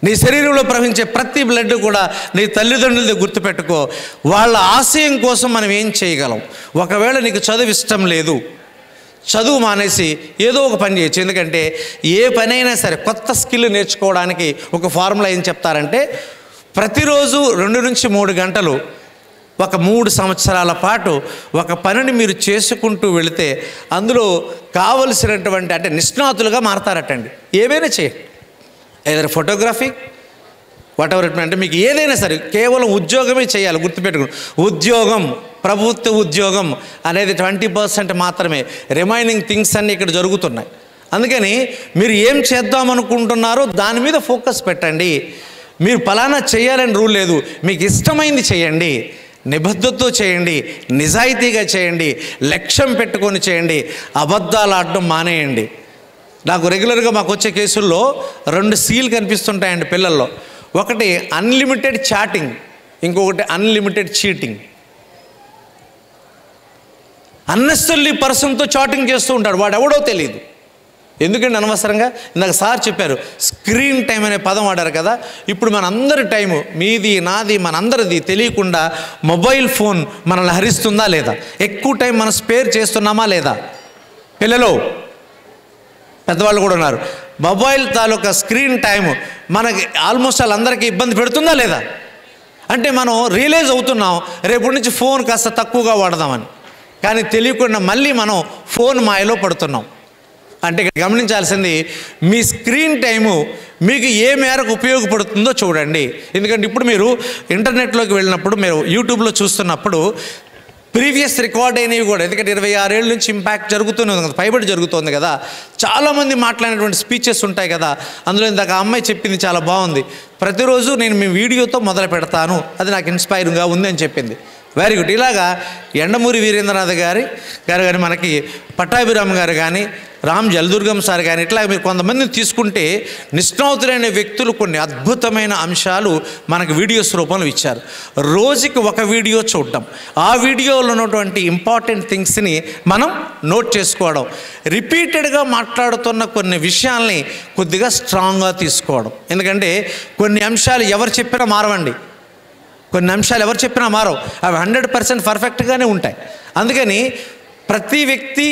నీ శరీరంలో ప్రవహించే ప్రతి బ్లడ్ కూడా నీ తల్లిదండ్రులది గుర్తుపెట్టుకో. వాళ్ళ ఆశయం కోసం మనం ఏం చేయగలం? ఒకవేళ నీకు చదువు ఇష్టం లేదు, చదువు మానేసి ఏదో ఒక పని చేయొచ్చు. ఎందుకంటే ఏ పని అయినా సరే కొత్త స్కిల్ నేర్చుకోవడానికి ఒక ఫార్ములా ఏం చెప్తారంటే, ప్రతిరోజు 2 నుంచి 3 గంటలు ఒక 3 సంవత్సరాల పాటు ఒక పనిని మీరు చేసుకుంటూ వెళితే అందులో కావలసినటువంటి అంటే నిష్ణాతులుగా మారతారటండి. ఏవైనా చేయండి, ఏదైనా ఫోటోగ్రఫీ వాటెవర్ ఇట్ అంటే మీకు ఏదైనా సరే కేవలం ఉద్యోగమే చేయాలి. గుర్తుపెట్టుకోండి, ఉద్యోగం, ప్రభుత్వ ఉద్యోగం అనేది 20% మాత్రమే. రిమైనింగ్ థింగ్స్ అన్నీ ఇక్కడ జరుగుతున్నాయి. అందుకని మీరు ఏం చేద్దామనుకుంటున్నారో దాని మీద ఫోకస్ పెట్టండి. మీరు ఫలానా చేయాలని రూల్ లేదు, మీకు ఇష్టమైంది చేయండి, నిబద్ధతతో చేయండి, నిజాయితీగా చేయండి, లక్ష్యం పెట్టుకొని చేయండి, అబద్ధాలు ఆడడం మానేయండి. నాకు రెగ్యులర్గా మాకు వచ్చే కేసుల్లో 2 సీలు కనిపిస్తుంటాయండి పిల్లల్లో. ఒకటి అన్లిమిటెడ్ చాటింగ్, ఇంకొకటి అన్లిమిటెడ్ చీటింగ్. అన్నెసరీ పర్సన్తో చాటింగ్ చేస్తూ ఉంటాడు, వాడు ఎవడో తెలియదు. ఎందుకంటే అనవసరంగా ఇందాక సార్ చెప్పారు స్క్రీన్ టైం అనే పదం వాడారు కదా. ఇప్పుడు మనందరి టైము, మీది నాది మనందరిది తెలియకుండా మొబైల్ ఫోన్ మనల్ని హరిస్తుందా లేదా? ఎక్కువ టైం మనం స్పేర్ చేస్తున్నామా లేదా? పిల్లలు, పెద్దవాళ్ళు కూడా ఉన్నారు. మొబైల్ తాలూకా స్క్రీన్ టైం మనకి ఆల్మోస్ట్ వాళ్ళందరికీ ఇబ్బంది పెడుతుందా లేదా? అంటే మనం రియలైజ్ అవుతున్నాం రేపటి నుంచి ఫోన్ కాస్త తక్కువగా వాడదామని, కానీ తెలియకుండా మళ్ళీ మనం ఫోన్ మాయలో పడుతున్నాం. అంటే గమనించాల్సింది మీ స్క్రీన్ టైము మీకు ఏ మేరకు ఉపయోగపడుతుందో చూడండి. ఎందుకంటే ఇప్పుడు మీరు ఇంటర్నెట్లోకి వెళ్ళినప్పుడు, మీరు యూట్యూబ్లో చూస్తున్నప్పుడు ప్రీవియస్ రికార్డ్ అయినవి కూడా, ఎందుకంటే 26 ఏళ్ళ నుంచి ఇంపాక్ట్ జరుగుతూనే ఉంది కదా, పైబడి జరుగుతుంది కదా. చాలామంది మాట్లాడినటువంటి స్పీచెస్ ఉంటాయి కదా. అందులో ఇందాక ఆ అమ్మాయి చెప్పింది చాలా బాగుంది. ప్రతిరోజు నేను మీ వీడియోతో మొదలు పెడతాను, అది నాకు ఇన్స్పైరింగ్గా ఉంది అని చెప్పింది. Very good. ఇలాగా ఎండమూరి వీరేంద్రనాథ్ గారు కానీ, మనకి పట్టాభిరామ్ గారు కానీ, రామ్ జలదుర్గం సార్ కానీ, ఇట్లా మీరు కొంతమందిని తీసుకుంటే నిష్ణాతులైన వ్యక్తులు కొన్ని అద్భుతమైన అంశాలు మనకు వీడియోస్ రూపంలో ఇచ్చారు. రోజుకి ఒక వీడియో చూడటం, ఆ వీడియోలో ఉన్నటువంటి ఇంపార్టెంట్ థింగ్స్ని మనం నోట్ చేసుకోవడం, రిపీటెడ్గా మాట్లాడుతున్న కొన్ని విషయాల్ని కొద్దిగా స్ట్రాంగ్గా తీసుకోవడం. ఎందుకంటే కొన్ని అంశాలు ఎవరు చెప్పినా మారవండి, కొన్ని అంశాలు ఎవరు చెప్పినా మారవు, అవి 100% పర్ఫెక్ట్గానే ఉంటాయి. అందుకని ప్రతి వ్యక్తి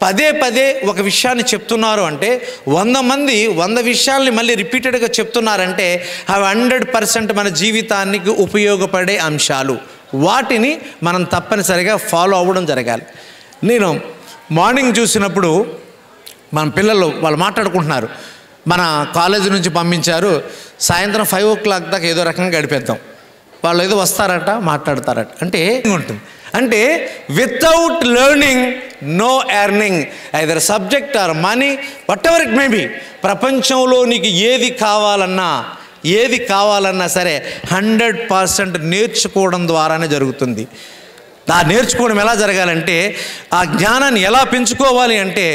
పదే పదే ఒక విషయాన్ని చెప్తున్నారు అంటే 100 మంది 100 విషయాల్ని మళ్ళీ రిపీటెడ్గా చెప్తున్నారంటే అవి 100% మన జీవితానికి ఉపయోగపడే అంశాలు. వాటిని మనం తప్పనిసరిగా ఫాలో అవ్వడం జరగాలి. నేను మార్నింగ్ చూసినప్పుడు మన పిల్లలు వాళ్ళు మాట్లాడుకుంటున్నారు, మన కాలేజీ నుంచి పంపించారు, సాయంత్రం 5 o'clock దాకా ఏదో రకంగా గడిపేద్దాం, వాళ్ళు ఏదో వస్తారట మాట్లాడతారట అంటే ఉంటుంది. అంటే without learning no earning, either subject or money, whatever it may be. ప్రపంచంలో నీకు ఏది కావాలన్నా సరే 100% నేర్చుకోవడం ద్వారానే జరుగుతుంది. ఆ నేర్చుకోవడం ఎలా జరగాలంటే, ఆ జ్ఞానాన్ని ఎలా పెంచుకోవాలి అంటే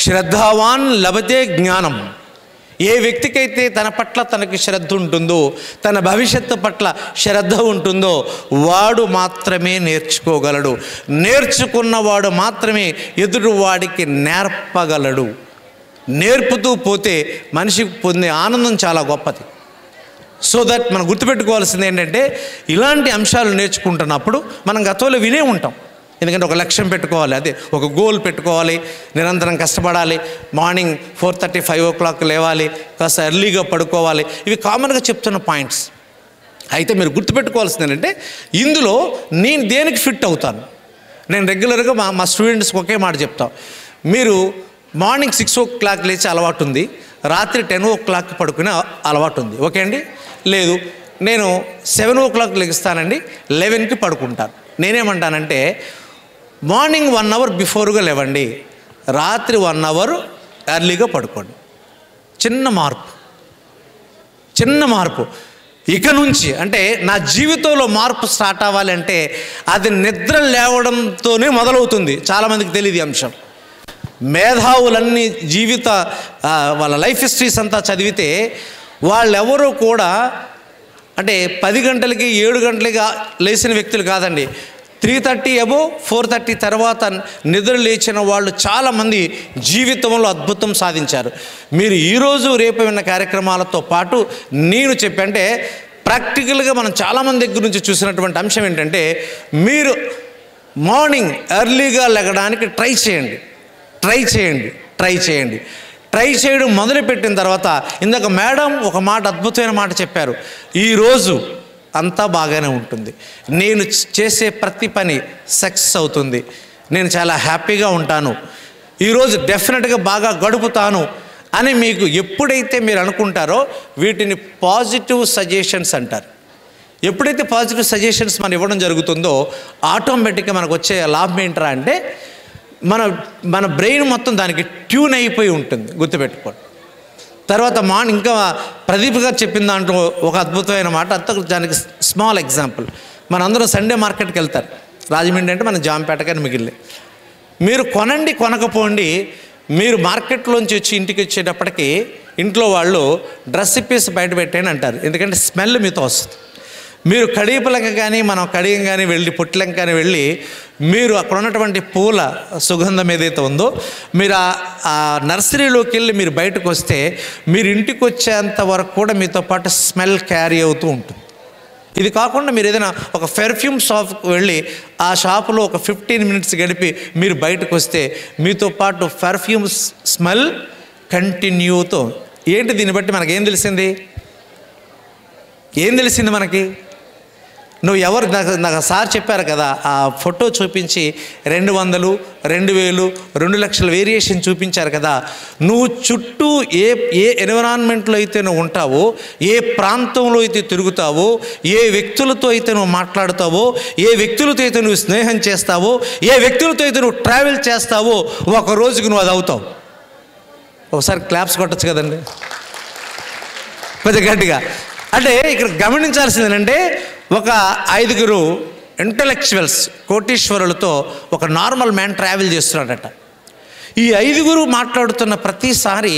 శ్రద్ధావాన్ లభతే జ్ఞానం. ఏ వ్యక్తికైతే తన పట్ల తనకి శ్రద్ధ ఉంటుందో, తన భవిష్యత్తు పట్ల శ్రద్ధ ఉంటుందో వాడు మాత్రమే నేర్చుకోగలడు. నేర్చుకున్నవాడు మాత్రమే ఎదుటివాడికి నేర్పగలడు. నేర్పుతూ పోతే మనిషికి పొందే ఆనందం చాలా గొప్పది. సో దట్ మనం గుర్తుపెట్టుకోవాల్సింది ఏంటంటే, ఇలాంటి అంశాలు నేర్చుకుంటున్నప్పుడు మనం గతంలో వినే ఉంటాం. ఎందుకంటే ఒక లక్ష్యం పెట్టుకోవాలి, అదే ఒక గోల్ పెట్టుకోవాలి, నిరంతరం కష్టపడాలి, మార్నింగ్ 4:30 5 o'clock లేవాలి, కాస్త ఎర్లీగా పడుకోవాలి. ఇవి కామన్గా చెప్తున్న పాయింట్స్. అయితే మీరు గుర్తుపెట్టుకోవాల్సింది ఏంటంటే, ఇందులో నేను దేనికి ఫిట్ అవుతాను. నేను రెగ్యులర్గా మా స్టూడెంట్స్కి ఒకే మాట చెప్తాను, మీరు మార్నింగ్ 6 o'clock లేచే అలవాటు ఉంది, రాత్రి 10 o'clock పడుకునే అలవాటు ఉంది, ఓకే అండి? లేదు, నేను 7 o'clock లెగిస్తానండి, 11కి పడుకుంటాను. నేనేమంటానంటే మార్నింగ్ 1 hour బిఫోర్గా లేవండి, రాత్రి 1 hour ఎర్లీగా పడుకోండి. చిన్న మార్పు ఇక నుంచి. అంటే నా జీవితంలో మార్పు స్టార్ట్ అవ్వాలంటే అది నిద్ర లేవడంతోనే మొదలవుతుంది. చాలామందికి తెలియదు ఈ అంశం. మేధావులన్నీ వాళ్ళ లైఫ్ హిస్టరీస్ అంతా చదివితే వాళ్ళెవరూ కూడా అంటే 10 గంటలకి 7 గంటలకి లేచిన వ్యక్తులు కాదండి. 3:30 అబోవ్ 4:30 తర్వాత నిద్ర లేచిన వాళ్ళు చాలామంది జీవితంలో అద్భుతం సాధించారు. మీరు ఈరోజు రేపు విన్న కార్యక్రమాలతో పాటు నేను చెప్పంటే ప్రాక్టికల్గా మనం చాలామంది దగ్గర నుంచి చూసినటువంటి అంశం ఏంటంటే, మీరు మార్నింగ్ ఎర్లీగా లెగడానికి ట్రై చేయడం మొదలుపెట్టిన తర్వాత, ఇందాక మేడం ఒక మాట, అద్భుతమైన మాట చెప్పారు, ఈరోజు అంతా బాగానే ఉంటుంది, నేను చేసే ప్రతి పని సక్సెస్ అవుతుంది, నేను చాలా హ్యాపీగా ఉంటాను, ఈరోజు డెఫినెట్గా బాగా గడుపుతాను అని మీకు ఎప్పుడైతే మీరు అనుకుంటారో వీటిని పాజిటివ్ సజెషన్స్ అంటారు. ఎప్పుడైతే పాజిటివ్ సజెషన్స్ మనం ఇవ్వడం జరుగుతుందో ఆటోమేటిక్గా మనకు వచ్చే లాభం ఏంటరా అంటే మన బ్రెయిన్ మొత్తం దానికి ట్యూన్ అయిపోయి ఉంటుంది, గుర్తుపెట్టుకోండి. తర్వాత ఇంకా ప్రదీప్ గారు చెప్పిన దాంట్లో ఒక అద్భుతమైన మాట, దానికి స్మాల్ ఎగ్జాంపుల్. మనందరం సండే మార్కెట్కి వెళ్తారు, రాజమండ్రి అంటే మన జాంపేట కానీ మిగిలిన, మీరు కొనండి కొనకపోండి, మీరు మార్కెట్లోంచి వచ్చి ఇంటికి వచ్చేటప్పటికి ఇంట్లో వాళ్ళు డ్రెస్ ఇప్పేసి బయట పెట్టేయని అంటారు, ఎందుకంటే స్మెల్ మీతో వస్తుంది. మీరు కడియపలంక కానీ మనం కడియం కానీ వెళ్ళి పుట్లంక కానీ వెళ్ళి మీరు అక్కడ ఉన్నటువంటి పూల సుగంధం ఏదైతే ఉందో మీరు ఆ నర్సరీలోకి వెళ్ళి మీరు బయటకు వస్తే మీరు ఇంటికి వచ్చేంత వరకు కూడా మీతో పాటు స్మెల్ క్యారీ అవుతూ ఉంటుంది. ఇది కాకుండా మీరు ఏదైనా ఒక పెర్ఫ్యూమ్ షాప్కి వెళ్ళి ఆ షాపులో ఒక 15 మినిట్స్ గడిపి మీరు బయటకు వస్తే మీతో పాటు పెర్ఫ్యూమ్ స్మెల్ కంటిన్యూతో. ఏంటి దీన్ని బట్టి మనకేం తెలిసింది మనకి? నువ్వు ఎవరు నాకు సార్ చెప్పారు కదా, ఆ ఫోటో చూపించి 200, 2000, 2 లక్షల వేరియేషన్ చూపించారు కదా. నువ్వు చుట్టూ ఏ ఎన్విరాన్మెంట్లో అయితే నువ్వు ఉంటావో, ఏ ప్రాంతంలో అయితే తిరుగుతావో, ఏ వ్యక్తులతో అయితే నువ్వు మాట్లాడుతావో, ఏ వ్యక్తులతో అయితే నువ్వు స్నేహం చేస్తావో, ఏ వ్యక్తులతో అయితే నువ్వు ట్రావెల్ చేస్తావో, ఒక రోజుకి నువ్వు అది అవుతావు. ఒకసారి క్లాప్స్ కొట్టచ్చు కదండి కొంచెం గట్టిగా. అంటే ఇక్కడ గమనించాల్సింది ఏంటంటే, ఒక 5 ఇంటలెక్చువల్స్ కోటీశ్వరులతో ఒక నార్మల్ మ్యాన్ ట్రావెల్ చేస్తున్నాడట. ఈ 5 మాట్లాడుతున్న ప్రతిసారి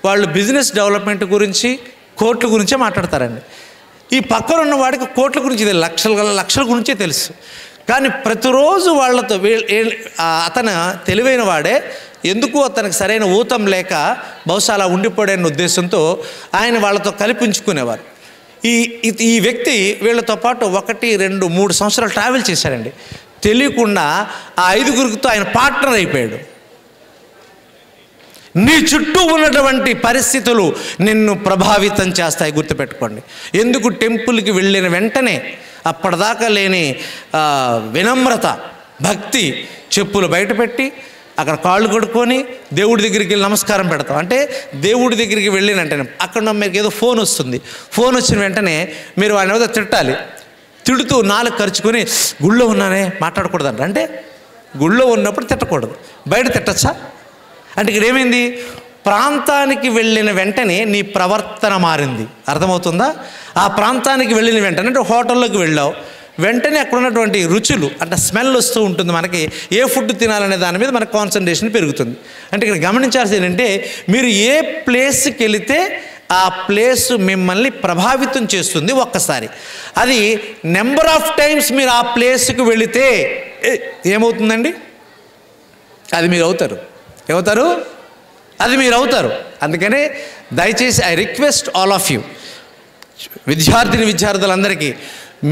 వాళ్ళు బిజినెస్ డెవలప్మెంట్ గురించి, కోట్ల గురించే మాట్లాడతారండి. ఈ పక్కన ఉన్న వాడికి కోట్ల గురించి లక్షల గురించే తెలుసు. కానీ ప్రతిరోజు వాళ్ళతో అతను తెలివైన వాడే, ఎందుకు అతనికి సరైన ఊతం లేక బహుశా అలా ఉండిపోయాడనే ఉద్దేశంతో ఆయన వాళ్ళతో కల్పించుకునేవారు. ఈ వ్యక్తి వీళ్ళతో పాటు 1, 2, 3 సంవత్సరాలు ట్రావెల్ చేశాడండి. తెలియకుండా ఆ 5 ఆయన పార్ట్నర్ అయిపోయాడు. నీ చుట్టూ ఉన్నటువంటి పరిస్థితులు నిన్ను ప్రభావితం చేస్తాయి, గుర్తుపెట్టుకోండి. ఎందుకు టెంపుల్కి వెళ్ళిన వెంటనే అప్పటిదాకా లేని వినమ్రత, భక్తి, చెప్పులు బయటపెట్టి అక్కడ కాళ్ళు కొడుకొని దేవుడి దగ్గరికి వెళ్ళి నమస్కారం పెడతాం. అంటే దేవుడి దగ్గరికి వెళ్ళిన వెంటనే అక్కడ మీకు ఏదో ఫోన్ వస్తుంది, ఫోన్ వచ్చిన వెంటనే మీరు ఆయన ఏదో తిట్టాలి, తిడుతూ 4 ఖర్చుకొని గుళ్ళో ఉన్నానే మాట్లాడకూడదంట. అంటే గుళ్ళో ఉన్నప్పుడు తిట్టకూడదు, బయట తిట్టచ్చా? అంటే ఇక్కడ ఏమైంది, ప్రాంతానికి వెళ్ళిన వెంటనే నీ ప్రవర్తన మారింది. అర్థమవుతుందా? ఆ ప్రాంతానికి వెళ్ళిన వెంటనే అంటే హోటల్లోకి వెళ్ళావు, వెంటనే అక్కడ ఉన్నటువంటి రుచులు అంటే స్మెల్ వస్తూ ఉంటుంది, మనకి ఏ ఫుడ్ తినాలనే దాని మీద మనకు కాన్సన్ట్రేషన్ పెరుగుతుంది. అంటే ఇక్కడ గమనించాల్సింది ఏంటంటే, మీరు ఏ ప్లేస్కి వెళితే ఆ ప్లేస్ మిమ్మల్ని ప్రభావితం చేస్తుంది. ఒక్కసారి అది నెంబర్ ఆఫ్ టైమ్స్ మీరు ఆ ప్లేస్కి వెళితే ఏమవుతుందండి, అది మీరు అవుతారు. ఏమవుతారు? అది మీరు అవుతారు. అందుకనే దయచేసి I request all of you, విద్యార్థులందరికీ,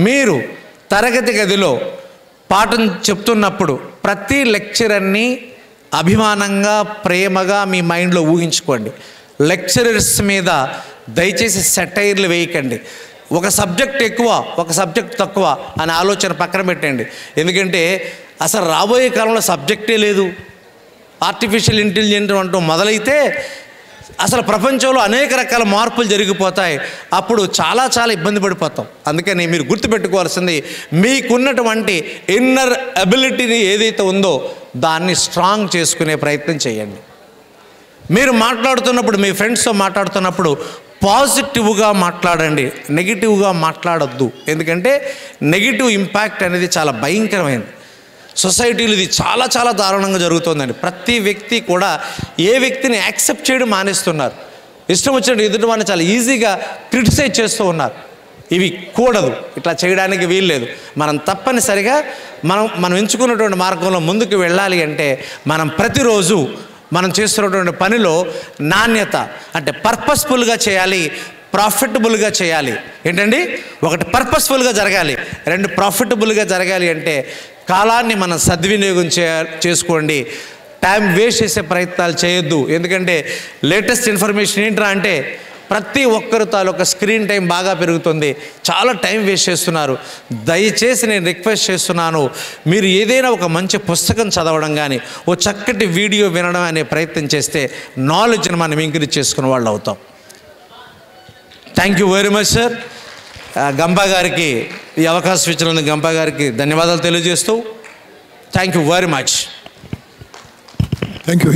మీరు తరగతి గదిలో పాఠం చెప్తున్నప్పుడు ప్రతి లెక్చరర్ని అభిమానంగా, ప్రేమగా మీ మైండ్లో ఊహించుకోండి. లెక్చరర్స్ మీద దయచేసి సెటైర్లు వేయకండి. ఒక సబ్జెక్ట్ ఎక్కువ, ఒక సబ్జెక్ట్ తక్కువ అనే ఆలోచన పక్కన పెట్టండి. ఎందుకంటే అసలు రాబోయే కాలంలో సబ్జెక్టే లేదు. ఆర్టిఫిషియల్ ఇంటెలిజెన్స్ అంటూ మొదలైతే అసలు ప్రపంచంలో అనేక రకాల మార్పులు జరిగిపోతాయి. అప్పుడు చాలా ఇబ్బంది పడిపోతాం. అందుకని మీరు గుర్తుపెట్టుకోవాల్సింది, మీకున్నటువంటి ఇన్నర్ అబిలిటీని ఏదైతే ఉందో దాన్ని స్ట్రాంగ్ చేసుకునే ప్రయత్నం చేయండి. మీరు మాట్లాడుతున్నప్పుడు, మీ ఫ్రెండ్స్తో మాట్లాడుతున్నప్పుడు పాజిటివ్గా మాట్లాడండి, నెగిటివ్గా మాట్లాడొద్దు. ఎందుకంటే నెగిటివ్ ఇంపాక్ట్ అనేది చాలా భయంకరమైనది. సొసైటీలో ఇది చాలా దారుణంగా జరుగుతుందండి. ప్రతి వ్యక్తి కూడా ఏ వ్యక్తిని యాక్సెప్ట్ చేయడం మానేస్తున్నారు. ఇష్టం వచ్చినట్టు ఎదుటి వాడిని చాలా ఈజీగా క్రిటిసైజ్ చేస్తూ ఉన్నారు. ఇవి కూడదు, ఇట్లా చేయడానికి వీల్లేదు. మనం తప్పనిసరిగా మనం ఎంచుకున్నటువంటి మార్గంలో ముందుకు వెళ్ళాలి అంటే మనం ప్రతిరోజు మనం చేస్తున్నటువంటి పనిలో నాణ్యత అంటే పర్పస్ఫుల్గా చేయాలి, ప్రాఫిటబుల్గా చేయాలి. ఏంటండి, ఒకటి పర్పస్ఫుల్గా జరగాలి, రెండు ప్రాఫిటబుల్గా జరగాలి. అంటే కాలాన్ని మనం సద్వినియోగం చేసుకోండి, టైం వేస్ట్ చేసే ప్రయత్నాలు చేయొద్దు. ఎందుకంటే లేటెస్ట్ ఇన్ఫర్మేషన్ ఏంట్రా అంటే ప్రతి ఒక్కరు తాలూకా స్క్రీన్ టైం బాగా పెరుగుతుంది, చాలా టైం వేస్ట్ చేస్తున్నారు. దయచేసి నేను రిక్వెస్ట్ చేస్తున్నాను, మీరు ఏదైనా ఒక మంచి పుస్తకం చదవడం కానీ ఓ చక్కటి వీడియో వినడం అనే ప్రయత్నం చేస్తే నాలెడ్జ్ని మనం ఇంక్రీజ్ చేసుకునే వాళ్ళు అవుతాం. Thank you very much sir. Gampa గారికి ఈ అవకాశం ఇచ్చినందుకు గంపా గారికి ధన్యవాదాలు తెలియజేస్తూ thank you very much. Thank you.